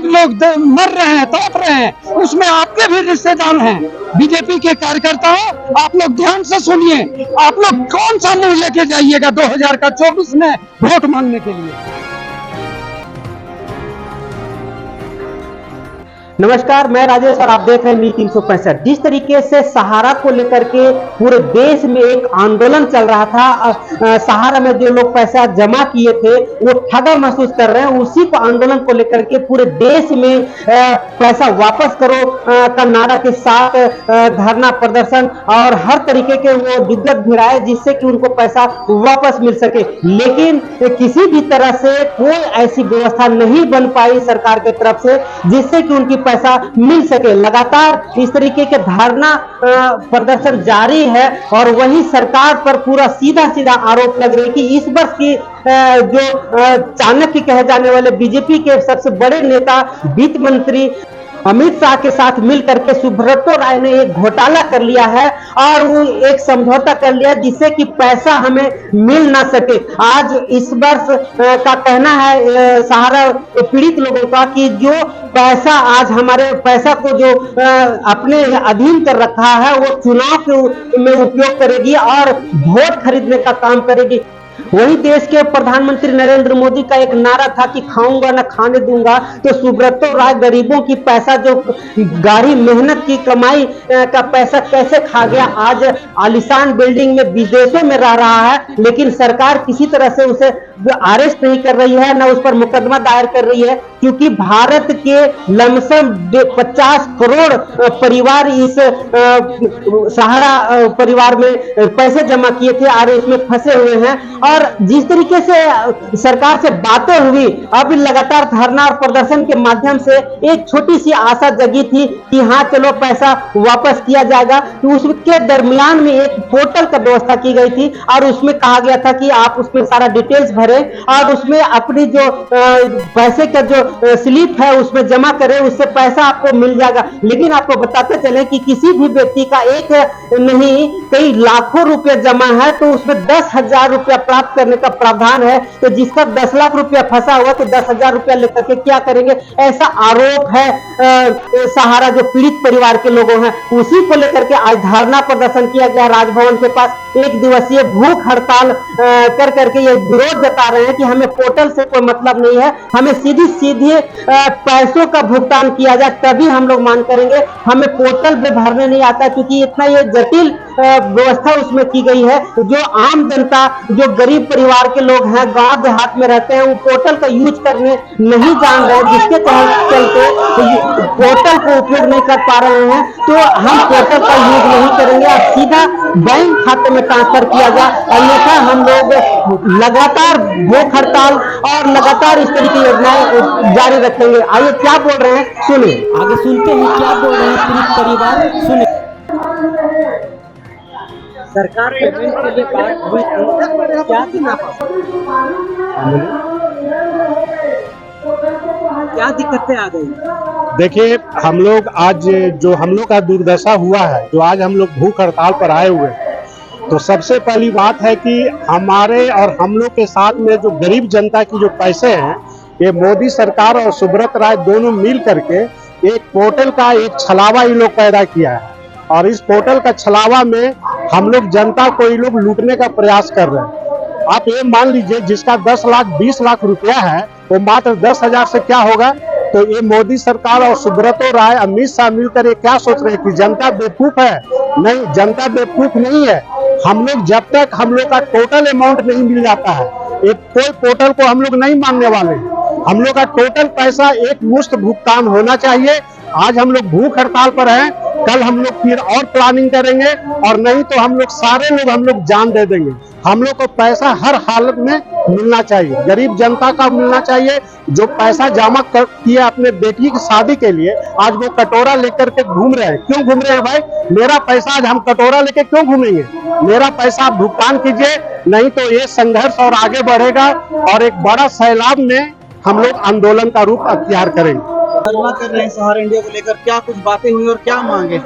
गरीब लोग मर रहे हैं, तड़प रहे हैं, उसमें आपके भी रिश्तेदार हैं। बीजेपी के कार्यकर्ताओं, आप लोग ध्यान से सुनिए, आप लोग कौन सा मुंह लेके जाइएगा 2024 में वोट मांगने के लिए। नमस्कार, मैं राजेश और आप देख रहे हैं न्यूज़ 365। जिस तरीके से सहारा को लेकर के पूरे देश में एक आंदोलन चल रहा था, सहारा में जो लोग पैसा जमा किए थे वो ठगा महसूस कर रहे हैं, उसी को आंदोलन को लेकर के पूरे देश में पैसा वापस करो का नारा के साथ धरना प्रदर्शन और हर तरीके के वो दिक्कत भिड़ाए जिससे कि उनको पैसा वापस मिल सके। लेकिन किसी भी तरह से कोई ऐसी व्यवस्था नहीं बन पाई सरकार की तरफ से जिससे कि उनकी पैसा मिल सके। लगातार इस तरीके के धरना प्रदर्शन जारी है और वही सरकार पर पूरा सीधा सीधा आरोप लग रही है कि इस वर्ष की जो चाणक्य कहे जाने वाले बीजेपी के सबसे बड़े नेता वित्त मंत्री अमित शाह के साथ मिलकर के सुब्रतो राय ने एक घोटाला कर लिया है और वो एक समझौता कर लिया जिससे कि पैसा हमें मिल ना सके। आज इस वर्ष का कहना है सहारा पीड़ित लोगों का कि जो पैसा आज हमारे पैसा को जो अपने अधीन कर रखा है वो चुनाव में उपयोग करेगी और वोट खरीदने का काम करेगी। वही देश के प्रधानमंत्री नरेंद्र मोदी का एक नारा था कि खाऊंगा ना खाने दूंगा, तो सुब्रतो राय गरीबों की पैसा जो गाढ़ी मेहनत की कमाई का पैसा कैसे खा गया। आज आलीशान बिल्डिंग में विदेशों में रह रहा है लेकिन सरकार किसी तरह से उसे अरेस्ट नहीं कर रही है, ना उस पर मुकदमा दायर कर रही है, क्योंकि भारत के लमसम 50 करोड़ परिवार इस सहारा परिवार में पैसे जमा किए थे और इसमें फंसे हुए हैं। और जिस तरीके से सरकार से बातें हुई, अब लगातार धरना और प्रदर्शन के माध्यम से एक छोटी सी आशा जगी थी कि हाँ चलो पैसा वापस किया जाएगा। तो उसके दरमियान में एक पोर्टल का व्यवस्था की गई थी और उसमें कहा गया था कि आप उसमें सारा डिटेल्स भरें और उसमें अपनी जो पैसे का जो स्लिप है उसमें जमा करें, उससे पैसा आपको मिल जाएगा। लेकिन आपको बताते चले कि किसी भी व्यक्ति का एक नहीं कई लाखों रुपया जमा है तो उसमें 10,000 रुपया प्राप्त करने का प्रावधान है। तो जिसका 10 लाख रुपया फंसा हुआ तो 10,000 रुपया लेकर के क्या करेंगे, ऐसा आरोप है सहारा जो पीड़ित परिवार के लोगों हैं। उसी को लेकर के आज धरना प्रदर्शन किया गया राजभवन के पास। एक दिवसीय भूख हड़ताल कर करके ये विरोध जता रहे हैं कि हमें पोर्टल से कोई मतलब नहीं है, हमें सीधे पैसों का भुगतान किया जाए तभी हम लोग मांग करेंगे। हमें पोर्टल पे भरने नहीं आता क्योंकि इतना ये जटिल व्यवस्था उसमें की गई है। जो आम जनता, जो गरीब परिवार के लोग हैं, गांव देहात में रहते हैं, वो पोर्टल का यूज करने नहीं जान रहे, जिसके चलते पोर्टल को उपयोग नहीं कर पा रहे हैं। तो हम पोर्टल का यूज नहीं करेंगे, अब सीधा बैंक खाते में ट्रांसफर किया जाए, अन्यथा हम लोग लगातार भूख हड़ताल और लगातार इस तरह की योजनाएं जारी रखेंगे। आइए क्या बोल रहे हैं सुनिए, आगे सुनते हैं क्या बोल रहे हैं पीड़ित परिवार, सुनिए। सरकार पेमेंट के लिए क्या दिक्कतें आ गई? देखिए, हम लोग आज जो हम लोग का दुर्दशा हुआ है, जो आज हम लोग भूख हड़ताल पर आए हुए हैं, तो सबसे पहली बात है कि हमारे और हम लोग के साथ में जो गरीब जनता की जो पैसे हैं, ये मोदी सरकार और सुब्रत राय दोनों मिल करके एक पोर्टल का एक छलावा ये लोग पैदा किया है और इस पोर्टल का छलावा में हम लोग जनता को ये लोग लूटने का प्रयास कर रहे हैं। आप ये मान लीजिए जिसका 10 लाख 20 लाख रुपया है वो मात्र 10,000 से क्या होगा। तो ये मोदी सरकार और सुब्रतो राय अमित शाह मिलकर ये क्या सोच रहे हैं कि जनता बेवकूफ है? नहीं, जनता बेवकूफ नहीं है। हम लोग जब तक हम लोग का टोटल अमाउंट नहीं मिल जाता है, एक कोई पोर्टल को हम लोग नहीं मांगने वाले। हम लोग का टोटल पैसा एक मुश्त भुगतान होना चाहिए। आज हम लोग भूख हड़ताल पर हैं, कल हम लोग फिर और प्लानिंग करेंगे और नहीं तो हम लोग सारे लोग हम लोग जान दे देंगे। हम लोग को पैसा हर हालत में मिलना चाहिए, गरीब जनता का मिलना चाहिए। जो पैसा जमा किया अपने बेटी की शादी के लिए, आज वो कटोरा लेकर के घूम रहे हैं। क्यों घूम रहे हैं भाई? मेरा पैसा आज हम कटोरा लेके क्यों घूमेंगे? मेरा पैसा आप भुगतान कीजिए, नहीं तो ये संघर्ष और आगे बढ़ेगा और एक बड़ा सैलाब में हम लोग आंदोलन का रूप अख्तियार करेंगे। धरना कर रहे हैं सहारा इंडिया को लेकर, क्या कुछ बातें हुई और क्या मांगे?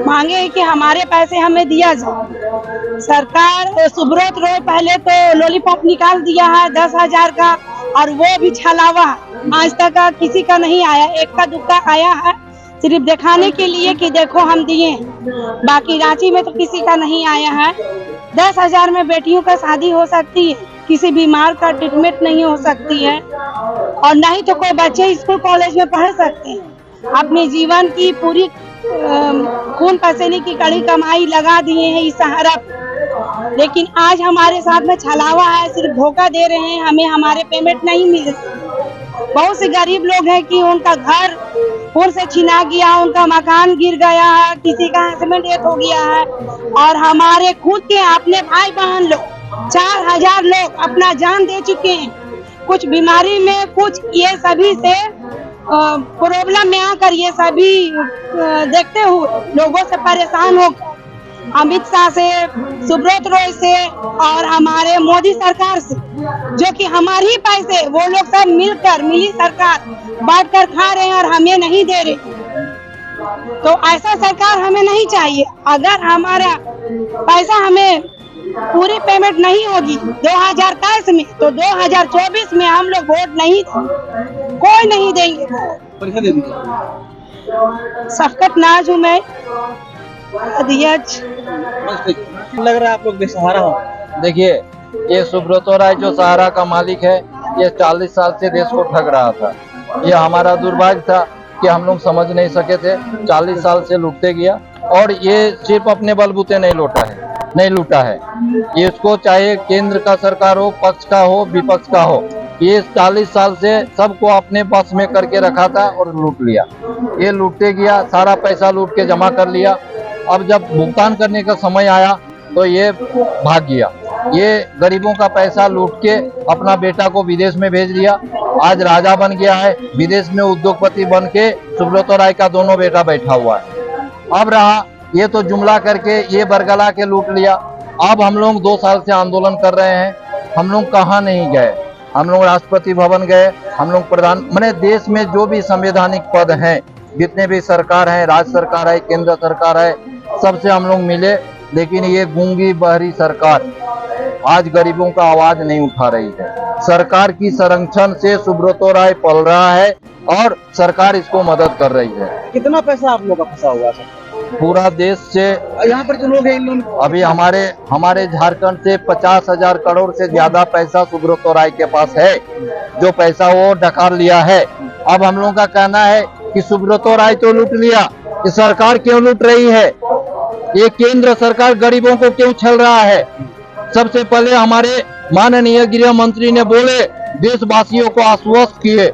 मांगे है कि हमारे पैसे हमें दिया जाए। सरकार सुब्रत राय पहले तो लॉलीपॉप निकाल दिया है 10,000 का और वो भी छलावा। आज तक किसी का नहीं आया, एक का दुक्का आया है सिर्फ दिखाने के लिए कि देखो हम दिए। बाकी रांची में तो किसी का नहीं आया है। 10,000 में बेटियों का शादी हो सकती है, किसी बीमार का ट्रीटमेंट नहीं हो सकती है, और न ही तो कोई बच्चे स्कूल कॉलेज में पढ़ सकते हैं। अपने जीवन की पूरी खून पसीने की कड़ी कमाई लगा दिए हैं इस सहारा पे। लेकिन आज हमारे साथ में छलावा है, सिर्फ धोखा दे रहे हैं, हमें हमारे पेमेंट नहीं मिल रहे। बहुत से गरीब लोग हैं कि उनका घर खून से छिना गया, उनका मकान गिर गया है, किसी का हस्बैंड डेथ हो गया है, और हमारे खुद के अपने भाई बहन लोग 4,000 लोग अपना जान दे चुके हैं। कुछ बीमारी में, कुछ ये सभी से प्रॉब्लम में आकर ये सभी देखते हुए लोगों से परेशान हो, अमित शाह से, सुब्रत रॉय से और हमारे मोदी सरकार से, जो कि हमारे ही पैसे वो लोग सब मिलकर मिली सरकार बांट कर खा रहे हैं और हमें नहीं दे रहे। तो ऐसा सरकार हमें नहीं चाहिए। अगर हमारा पैसा हमें पूरी पेमेंट नहीं होगी 2023 में, तो 2024 में हम लोग वोट नहीं देंगे, कोई नहीं देंगे। परिचय दे दीजिए। शफकत नाज हूँ मैं, अध्यक्ष। लग रहा है आप लोग बेसहारा हो। देखिए, ये सुब्रतो राय जो सहारा का मालिक है, ये 40 साल से देश को ठग रहा था। ये हमारा दुर्भाग्य था कि हम लोग समझ नहीं सके थे। 40 साल से लूटते गया, और ये सिर्फ अपने बलबूते नहीं लूटा है। ये इसको चाहे केंद्र का सरकार हो, पक्ष का हो, विपक्ष का हो, ये 40 साल से सबको अपने बस में करके रखा था और लूट लिया। ये लूटते गया, सारा पैसा लूट के जमा कर लिया। अब जब भुगतान करने का समय आया तो ये भाग गया। ये गरीबों का पैसा लूट के अपना बेटा को विदेश में भेज दिया। आज राजा बन गया है, विदेश में उद्योगपति बन के सुब्रतो राय का दोनों बेटा बैठा हुआ है। अब रहा ये तो जुमला करके ये बरगला के लूट लिया। अब हम लोग 2 साल से आंदोलन कर रहे हैं। हम लोग कहाँ नहीं गए, हम लोग राष्ट्रपति भवन गए, हम लोग मैंने देश में जो भी संवैधानिक पद हैं, जितने भी सरकार है, राज्य सरकार है, केंद्र सरकार है, सबसे हम लोग मिले। लेकिन ये गूंगी बहरी सरकार आज गरीबों का आवाज नहीं उठा रही है। सरकार की संरक्षण से सुब्रतो राय पल रहा है और सरकार इसको मदद कर रही है। कितना पैसा आप लोग का फंसा हुआ है? पूरा देश से यहाँ पर जो लोग हैं, इन लोग अभी हमारे झारखंड से 50,000 करोड़ से ज्यादा पैसा सुब्रतो राय के पास है, जो पैसा वो डकार लिया है। अब हम लोगों का कहना है कि सुब्रतो राय तो लूट लिया, ये सरकार क्यों लूट रही है? ये केंद्र सरकार गरीबों को क्यों छल रहा है? सबसे पहले हमारे माननीय गृह मंत्री ने बोले, देशवासियों को आश्वस्त किए,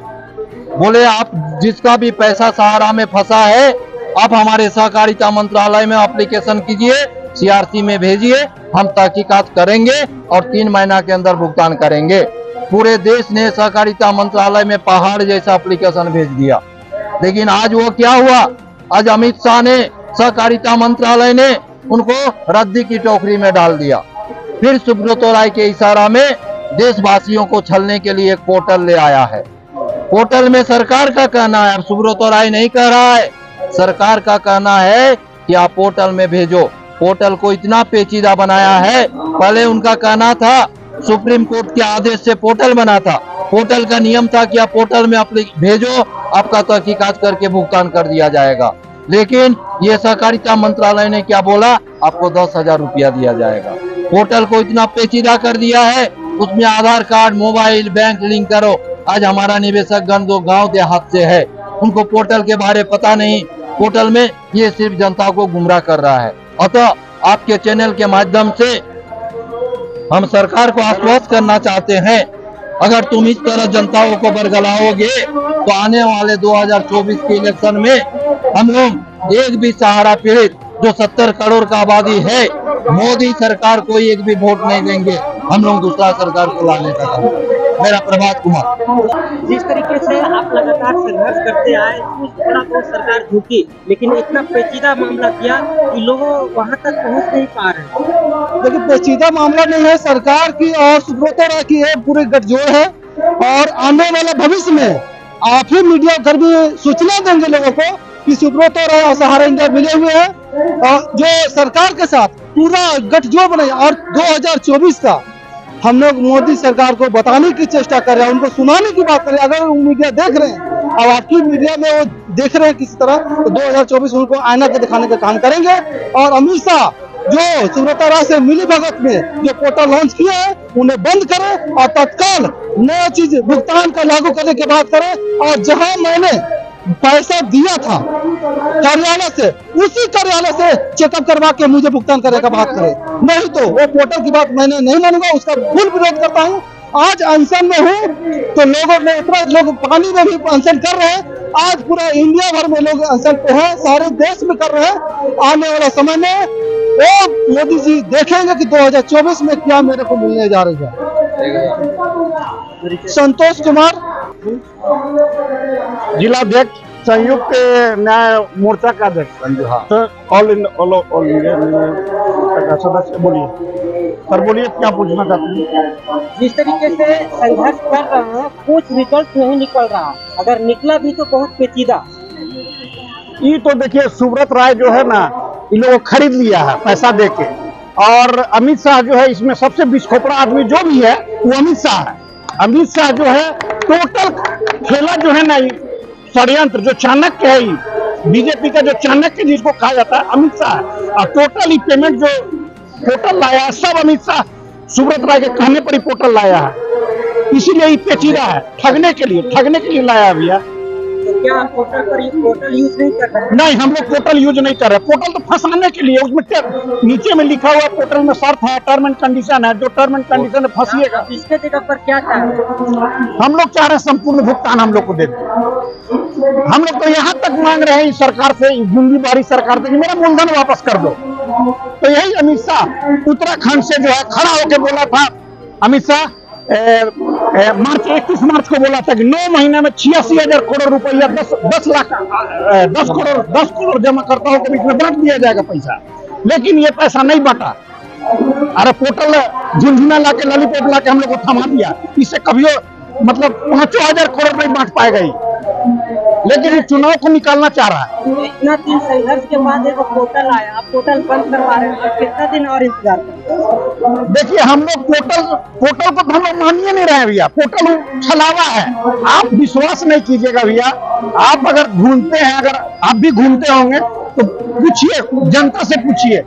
बोले आप जिसका भी पैसा सहारा में फंसा है, आप हमारे सहकारिता मंत्रालय में एप्लीकेशन कीजिए, CRC में भेजिए, हम तहकीकात करेंगे और 3 महीना के अंदर भुगतान करेंगे। पूरे देश ने सहकारिता मंत्रालय में पहाड़ जैसा एप्लीकेशन भेज दिया। लेकिन आज वो क्या हुआ? आज अमित शाह ने, सहकारिता मंत्रालय ने उनको रद्दी की टोकरी में डाल दिया। फिर सुब्रतो राय के इशारा में देशवासियों को छलने के लिए एक पोर्टल ले आया है। पोर्टल में सरकार का कहना है, सुब्रतो राय नहीं कह रहा है, सरकार का कहना है कि आप पोर्टल में भेजो। पोर्टल को इतना पेचीदा बनाया है, पहले उनका कहना था सुप्रीम कोर्ट के आदेश से पोर्टल बना था। पोर्टल का नियम था कि आप पोर्टल में भेजो, आपका तहकीकात करके भुगतान कर दिया जाएगा। लेकिन ये सहकारिता मंत्रालय ने क्या बोला? आपको 10,000 रुपया दिया जाएगा। पोर्टल को इतना पेचीदा कर दिया है, उसमें आधार कार्ड, मोबाइल, बैंक लिंक करो। आज हमारा निवेशक गण जो गाँव देहात से है, उनको पोर्टल के बारे पता नहीं। पोर्टल में ये सिर्फ जनता को गुमराह कर रहा है। अतः आपके चैनल के माध्यम से हम सरकार को आश्वस्त करना चाहते हैं, अगर तुम इस तरह जनताओं को बरगलाओगे तो आने वाले 2024 के इलेक्शन में हम लोग एक भी सहारा पीड़ित जो 70 करोड़ का आबादी है, मोदी सरकार को एक भी वोट नहीं देंगे। हम लोग दूसरा सरकार को लाने का काम। मेरा प्रभात कुमार। जिस तरीके से आप लगातार संघर्ष करते आए, उस थोड़ा बहुत सरकार झुकी, लेकिन इतना पेचीदा मामला किया कि लोग वहां तक पहुंच नहीं पा रहे। देखिए, पेचीदा मामला नहीं है, सरकार की और सुब्रतो राय की है, पूरे गठजोड़ है। और आने वाले भविष्य में आप ही मीडिया घर भी सूचना देंगे लोगों को कि सुब्रतो राय और सहारा इंडिया मिले हुए हैं और जो सरकार के साथ पूरा गठजोड़ बने। और 2024 का हम लोग मोदी सरकार को बताने की चेष्टा कर रहे हैं, उनको सुनाने की बात कर रहे हैं। अगर वो मीडिया देख रहे हैं, अब आपकी मीडिया में वो देख रहे हैं किसी तरह, तो 2024 में उनको आईना के दिखाने का काम करेंगे। और अमित शाह जो सुब्रता राय से मिली भगत में जो पोर्टल लॉन्च किया है, उन्हें बंद करें और तत्काल नया चीज भुगतान का लागू करने की बात करें। और जहां मैंने पैसा दिया था कार्यालय से, उसी कार्यालय से चेकअप करवा के मुझे भुगतान करने का बात करें, नहीं तो वो पोर्टल की बात मैंने नहीं मानूंगा, उसका फुल विरोध करता हूँ। आज अनशन में हूँ तो लोगों ने इतना लोग पानी में भी अनशन कर रहे हैं। आज पूरा इंडिया भर में लोग अनशन पे हैं, सारे देश में कर रहे हैं। आने वाला समय में वो मोदी जी देखेंगे कि 2024 में क्या मेरे को मिलने जा रही है। संतोष कुमार, जिलाध्यक्ष संयुक्त न्याय मोर्चा का अध्यक्ष, ऑल इंडिया सदस्य। बोलिए सर, बोलिए क्या पूछना चाहते हैं? जिस तरीके से संघर्ष कर रहे हैं, कुछ रिजल्ट नहीं निकल रहा, अगर निकला भी तो बहुत पेचीदा। ये तो देखिए, सुब्रत राय जो है ना, इन लोगों को खरीद लिया है पैसा देके, और अमित शाह जो है इसमें सबसे बिस्खोपड़ा आदमी जो भी है वो अमित शाह है। अमित शाह जो है टोटल खेला जो है ना, षड्यंत्र जो चाणक्य है, बीजेपी का जो चाणक्य जिसको कहा जाता है, अमित शाह है। और टोटल पेमेंट जो पोर्टल लाया है सब अमित शाह सुब्रत राय के कहने पर ही पोर्टल लाया है। इसीलिए ये पेचीदा है, ठगने के लिए लाया भैया। क्या पोर्टल पर पोर्टल यूज नहीं कर रहे? नहीं, हम लोग पोर्टल यूज नहीं कर रहे। पोर्टल तो फंसाने के लिए, उसमें नीचे में लिखा हुआ पोर्टल में शर्त है, टर्म एंड कंडीशन है, जो टर्म एंड कंडीशन में फंसिएगा। इसके जगह पर क्या चाह रहे हैं? हम लोग चाह रहे हैं संपूर्ण भुगतान हम लोग को दे दे। हम लोग तो यहाँ तक मांग रहे हैं इस सरकार से, गुंगी बारी सरकार से, कि मेरा मूलधन वापस कर दो। तो यही अमित शाह उत्तराखंड से जो है खड़ा होकर बोला था। अमित शाह 31 मार्च को बोला था कि 9 महीने में 86,000 करोड़ रुपया 10 करोड़ जमा करताओं के बीच में बांट दिया जाएगा पैसा, लेकिन ये पैसा नहीं बांटा। अरे पोर्टल झुंझुना ला के, लॉलीपॉप ला के हम लोग को थमा दिया। इससे कभी मतलब 5,000 करोड़ नहीं बांट पाएगा ही, लेकिन ये चुनाव को निकालना चाह रहा है। इतना दिन संघर्ष के बाद एक पोर्टल आया, आप पोर्टल बंद करवा रहे हैं, तो कितना दिन और इंतजार करें? देखिए, हम लोग पोर्टल को हम लोग मान ही नहीं रहे भैया। पोर्टल छलावा है, आप विश्वास नहीं कीजिएगा भैया। आप अगर घूमते हैं, अगर आप भी घूमते होंगे तो पूछिए, जनता से पूछिए।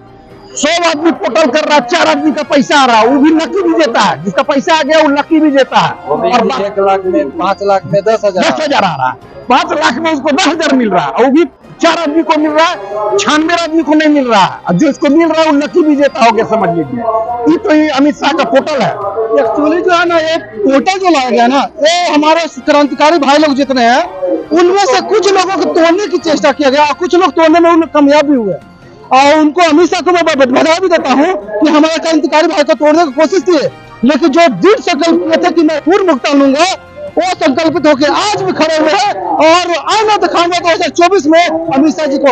100 आदमी पोर्टल कर रहा है, 4 आदमी का पैसा आ रहा है, वो भी लकी भी देता है। जिसका पैसा आ गया वो लकी भी देता है। और 1 लाख में 5 लाख में 10,000 आ रहा है, 5 लाख में उसको 10,000 मिल रहा है, वो भी 4 आदमी को मिल रहा है, 96 आदमी को नहीं मिल रहा है। जो इसको मिल रहा है वो लकी भी देता हो गया, समझ लीजिए। ये तो ये अमित शाह का पोर्टल है। एक्चुअली जो है ना, ये पोर्टल जो लाया गया ना, ये हमारे क्रांतिकारी भाई लोग जितने हैं, उनमें से कुछ लोगों को तोड़ने की चेष्टा किया गया, और कुछ लोग तोड़ने में उन्हें कामयाब भी हुए। और उनको अमित शाह को मैं बधाई भी देता हूँ कि हमारे क्रांतिकारी भाई को तोड़ने की कोशिश की, लेकिन जो दृढ़ संकल्प किए थे कि मैं पूर्ण भुगतान लूंगा, वो संकल्पित होकर आज भी खड़े हुए हैं। और आईना दिखाऊंगा 2024 में अमित शाह जी को,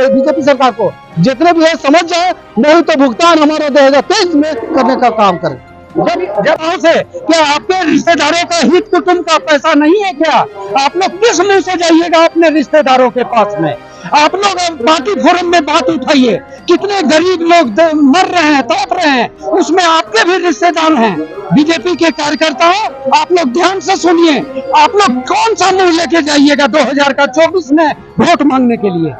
बीजेपी सरकार को, जितने भी है समझ जाए, नहीं तो भुगतान हमारा 2023 में करने का काम करें। जब से क्या आपके रिश्तेदारों का हित कुटुंब का पैसा नहीं है क्या? आप लोग किस मुंह से जाइएगा अपने रिश्तेदारों के पास में? आप लोग पार्टी फोरम में बात उठाइए, कितने गरीब लोग मर रहे हैं, तड़प रहे हैं, उसमें आपके भी रिश्तेदार हैं, बीजेपी के कार्यकर्ता हैं। आप लोग ध्यान से सुनिए, आप लोग कौन सा मुंह लेके जाइएगा 2024 में वोट मांगने के लिए?